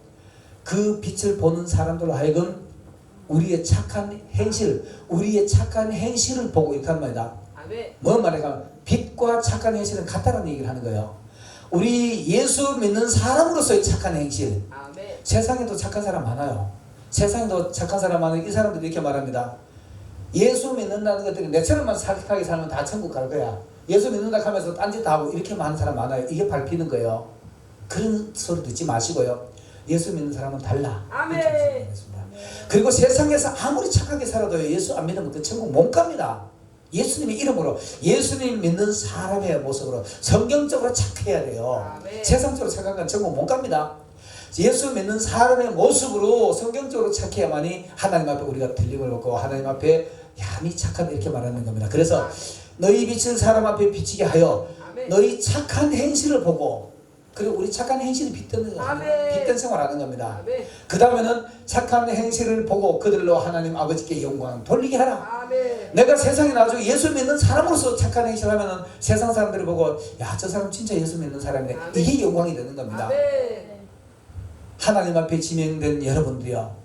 Speaker 1: 그 빛을 보는 사람들로 하여금 우리의 착한 행실을 보고 이렇게 하는 말이다.
Speaker 2: 아멘.
Speaker 1: 뭔 말이냐? 빛과 착한 행실은 같다는 얘기를 하는 거예요. 우리 예수 믿는 사람으로서의 착한 행실.
Speaker 2: 아멘.
Speaker 1: 세상에도 착한 사람 많아요. 세상에도 착한 사람 많아요. 이 사람들이 이렇게 말합니다. 예수 믿는다는 것들이 내처럼만 착하게 살면 다 천국 갈 거야. 예수 믿는다 하면서 딴짓 다 하고 이렇게 많은 사람 많아요. 이게 밟히는 거예요. 그런 소리 듣지 마시고요. 예수 믿는 사람은 달라.
Speaker 2: 아멘.
Speaker 1: 이렇게 말씀드리겠습니다. 그리고 세상에서 아무리 착하게 살아도 예수 안 믿으면 그 천국 못 갑니다. 예수님의 이름으로 예수님 믿는 사람의 모습으로 성경적으로 착해야 돼요.
Speaker 2: 아멘.
Speaker 1: 세상적으로 착한 건 천국 못 갑니다. 예수 믿는 사람의 모습으로 성경적으로 착해야만이 하나님 앞에 우리가 들림을 얻고 하나님 앞에 야니 착한 이렇게 말하는 겁니다. 그래서 너희 빛을 사람 앞에 비치게 하여
Speaker 2: 아멘.
Speaker 1: 너희 착한 행실을 보고 그리고 우리 착한 행실이 빛되는 거예요.
Speaker 2: 아멘.
Speaker 1: 빛된 생활하는 겁니다.
Speaker 2: 아멘.
Speaker 1: 그 다음에는 착한 행실을 보고 그들로 하나님 아버지께 영광 돌리게 하라.
Speaker 2: 아멘.
Speaker 1: 내가 세상에 나와서 예수 믿는 사람으로서 착한 행실을 하면은 세상 사람들이 보고 야, 저 사람 진짜 예수 믿는 사람이네.
Speaker 2: 아멘.
Speaker 1: 이게 영광이 되는 겁니다.
Speaker 2: 아멘.
Speaker 1: 하나님 앞에 지명된 여러분들이요,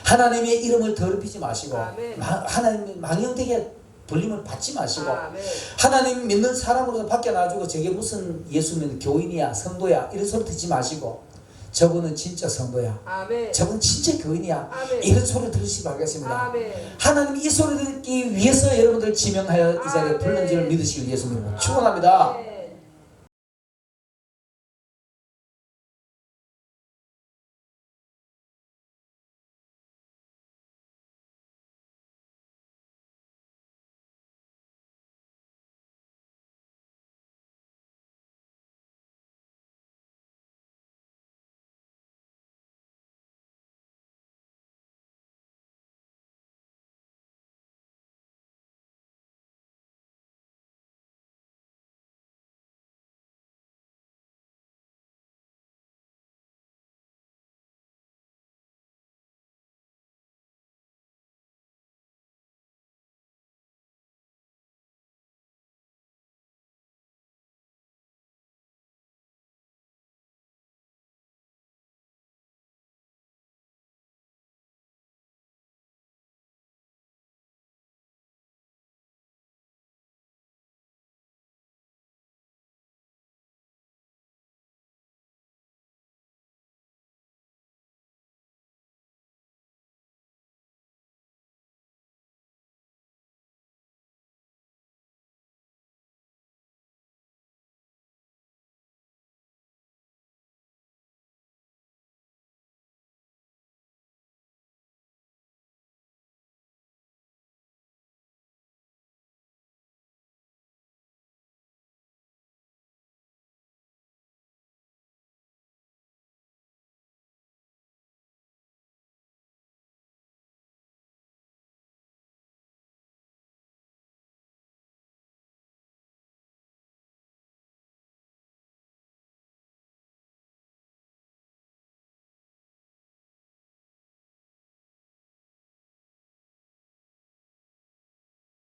Speaker 1: 하나님의 이름을 더럽히지 마시고
Speaker 2: 아멘.
Speaker 1: 하나님의 망령되게 불림을 받지 마시고
Speaker 2: 아멘.
Speaker 1: 하나님 믿는 사람으로서 밖에 나와주고 저게 무슨 예수 믿는 교인이야 성도야 이런 소리 듣지 마시고 저분은 진짜 성도야,
Speaker 2: 아멘.
Speaker 1: 저분 진짜 교인이야,
Speaker 2: 아멘.
Speaker 1: 이런 소리 들으시기 바라겠습니다.
Speaker 2: 아멘.
Speaker 1: 하나님이 이 소리 듣기 위해서 여러분들 지명하여 이 자리에
Speaker 2: 아멘.
Speaker 1: 불른 줄을 믿으시길 예수님으로 축원합니다.
Speaker 2: 아멘.